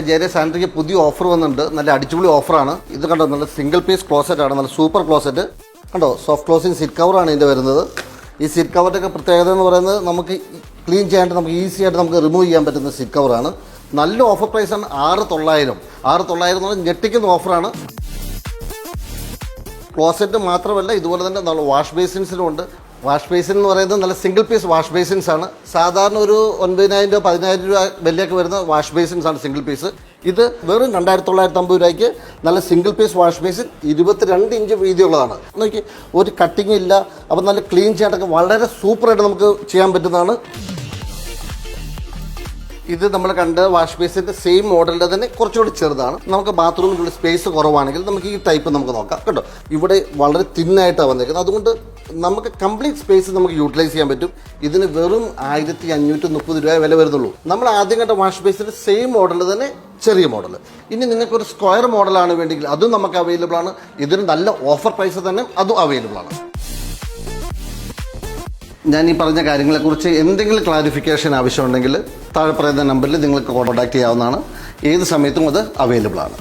ജെരെ സാനിറ്ററിക്ക് പുതിയ ഓഫർ വന്നിട്ടുണ്ട്. നല്ല അടിച്ചുപൊളി ഓഫറാണ്. ഇത് കണ്ടോ, നല്ല സിംഗിൾ പീസ് ക്ലോസറ്റ് ആണ്, നല്ല സൂപ്പർ ക്ലോസറ്റ് കണ്ടോ. സോഫ്റ്റ് ക്ലോസിങ് സീറ്റ് കവറാണ് ഇതിൻ്റെ വരുന്നത്. ഈ സീറ്റ് കവറിൻ്റെയൊക്കെ പ്രത്യേകത എന്ന് പറയുന്നത് നമുക്ക് ക്ലീൻ ചെയ്യാണ്ട് നമുക്ക് ഈസി ആയിട്ട് നമുക്ക് റിമൂവ് ചെയ്യാൻ പറ്റുന്ന സീറ്റ് കവറാണ്. നല്ല ഓഫർ പ്രൈസാണ് 6,900 എന്ന് പറഞ്ഞാൽ ഞെട്ടിക്കുന്ന ഓഫറാണ്. ക്ലോസറ്റ് മാത്രമല്ല, ഇതുപോലെ തന്നെ നല്ല വാഷ് ബേസിൻസിനും ഉണ്ട്. വാഷ് ബേസിൻ എന്ന് പറയുന്നത് നല്ല സിംഗിൾ പീസ് വാഷ് ബേസിൻസ് ആണ്. സാധാരണ ഒരു 9,000 രൂപ 10,000 രൂപ വിലയൊക്കെ വരുന്ന വാഷ് ബേസിൻസ് ആണ് സിംഗിൾ പീസ്. ഇത് വെറും 2,950 രൂപയ്ക്ക് നല്ല single piece wash basin 22 inch വീതിയുള്ളതാണ്. നോക്കി, ഒരു കട്ടിങ് ഇല്ല. അപ്പം നല്ല ക്ലീൻ ചെയ്യാനൊക്കെ വളരെ സൂപ്പറായിട്ട് നമുക്ക് ചെയ്യാൻ പറ്റുന്നതാണ്. ഇത് നമ്മൾ കണ്ട വാഷ് ബേസിൻ്റെ സെയിം മോഡലിൻ്റെ തന്നെ കുറച്ചുകൂടി ചെറുതാണ്. നമുക്ക് ബാത്റൂമിലുള്ള സ്പേസ് കുറവാണെങ്കിൽ നമുക്ക് ഈ ടൈപ്പ് നമുക്ക് നോക്കാം കേട്ടോ. ഇവിടെ വളരെ തിന്നായിട്ടാണ് വന്നേക്കുന്നത്, അതുകൊണ്ട് നമുക്ക് കംപ്ലീറ്റ് സ്പേസ് നമുക്ക് യൂട്ടിലൈസ് ചെയ്യാൻ പറ്റും. ഇതിന് വെറും 1,530 രൂപ വില വരുന്നുള്ളൂ. നമ്മൾ ആദ്യം കണ്ട വാഷ് ബേസിൻ്റെ സെയിം മോഡൽ തന്നെ ചെറിയ മോഡൽ. ഇനി നിങ്ങൾക്കൊരു സ്ക്വയർ മോഡലാണ് വേണ്ടെങ്കിൽ അതും നമുക്ക് അവൈലബിൾ ആണ്. ഇതിന് നല്ല ഓഫർ പ്രൈസ് തന്നെ അതും അവൈലബിൾ ആണ്. ഞാൻ ഈ പറഞ്ഞ കാര്യങ്ങളെക്കുറിച്ച് എന്തെങ്കിലും ക്ലാരിഫിക്കേഷൻ ആവശ്യമുണ്ടെങ്കിൽ താഴെ പറയുന്ന നമ്പറിൽ നിങ്ങൾക്ക് കോൺടാക്ട് ചെയ്യാവുന്നതാണ്. ഏത് സമയത്തും അത് അവൈലബിൾ ആണ്.